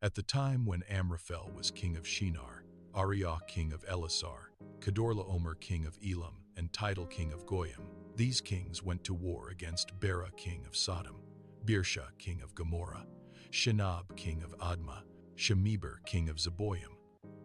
At the time when Amraphel was king of Shinar, Arioch king of Elasar, Kedorlaomer king of Elam, and Tidal king of Goyim, these kings went to war against Bera king of Sodom, Birsha king of Gomorrah, Shinab king of Admah, Shemeber king of Zeboim,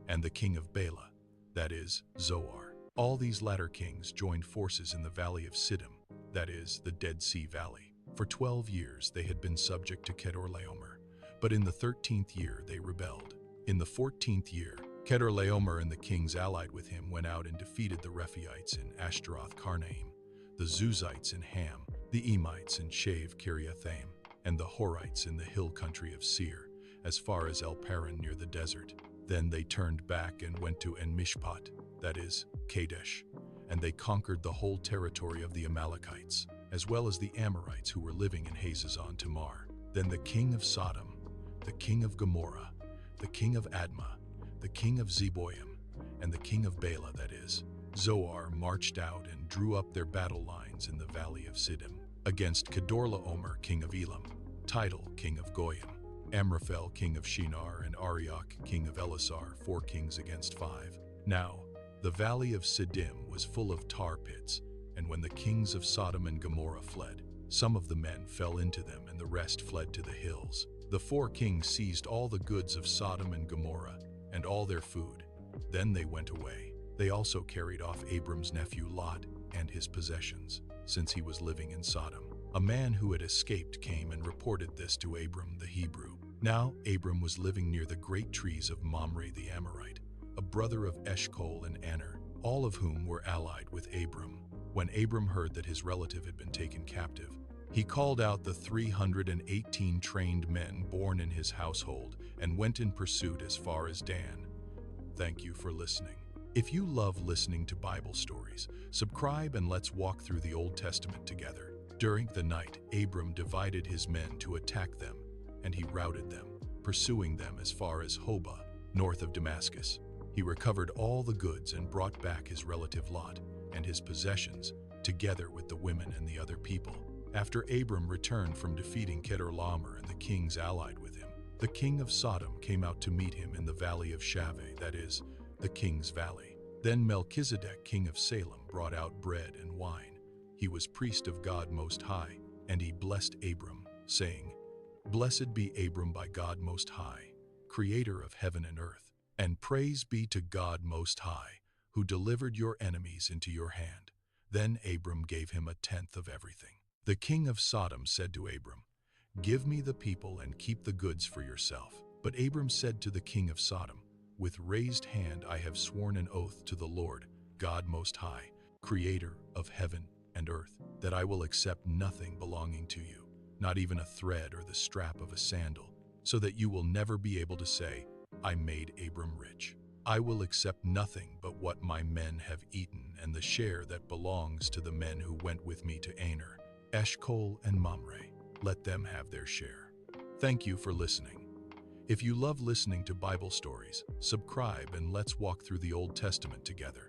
and the king of Bela, that is, Zoar. All these latter kings joined forces in the Valley of Siddim, that is, the Dead Sea Valley. For 12 years they had been subject to Kedorlaomer, but in the 13th year they rebelled. In the 14th year, Kedorlaomer and the kings allied with him went out and defeated the Rephaites in Ashtaroth-Karnaim, the Zuzites in Ham, the Emites in Shave-Kiriathaim, and the Horites in the hill country of Seir, as far as El Paran near the desert. Then they turned back and went to En-Mishpat, that is, Kadesh, and they conquered the whole territory of the Amalekites, as well as the Amorites who were living in Hazazon Tamar. Then the king of Sodom, the king of Gomorrah, the king of Admah, the king of Zeboim, and the king of Bela, that is, Zoar, marched out and drew up their battle lines in the Valley of Siddim against Kedorlaomer king of Elam, Tidal king of Goyim, Amraphel king of Shinar, and Arioch king of Elasar, 4 kings against 5. Now, the Valley of Siddim was full of tar pits, and when the kings of Sodom and Gomorrah fled, some of the men fell into them and the rest fled to the hills. The 4 kings seized all the goods of Sodom and Gomorrah and all their food. Then they went away. They also carried off Abram's nephew Lot and his possessions, since he was living in Sodom. A man who had escaped came and reported this to Abram the Hebrew. Now Abram was living near the great trees of Mamre the Amorite, a brother of Eshcol and Aner, all of whom were allied with Abram. When Abram heard that his relative had been taken captive, he called out the 318 trained men born in his household and went in pursuit as far as Dan. Thank you for listening. If you love listening to Bible stories, subscribe and let's walk through the Old Testament together. During the night, Abram divided his men to attack them, and he routed them, pursuing them as far as Hobah, north of Damascus. He recovered all the goods and brought back his relative Lot and his possessions, together with the women and the other people. After Abram returned from defeating Kedorlaomer and the kings allied with him, the king of Sodom came out to meet him in the Valley of Shaveh, that is, the King's Valley. Then Melchizedek, king of Salem, brought out bread and wine. He was priest of God Most High, and he blessed Abram, saying, "Blessed be Abram by God Most High, creator of heaven and earth, and praise be to God Most High, who delivered your enemies into your hand." Then Abram gave him 1/10 of everything. The king of Sodom said to Abram, "Give me the people and keep the goods for yourself." But Abram said to the king of Sodom, "With raised hand I have sworn an oath to the Lord, God Most High, creator of heaven and earth, that I will accept nothing belonging to you, not even a thread or the strap of a sandal, so that you will never be able to say, 'I made Abram rich.' I will accept nothing but what my men have eaten and the share that belongs to the men who went with me to Aner, Eshcol, and Mamre. Let them have their share." Thank you for listening. If you love listening to Bible stories, subscribe and let's walk through the Old Testament together.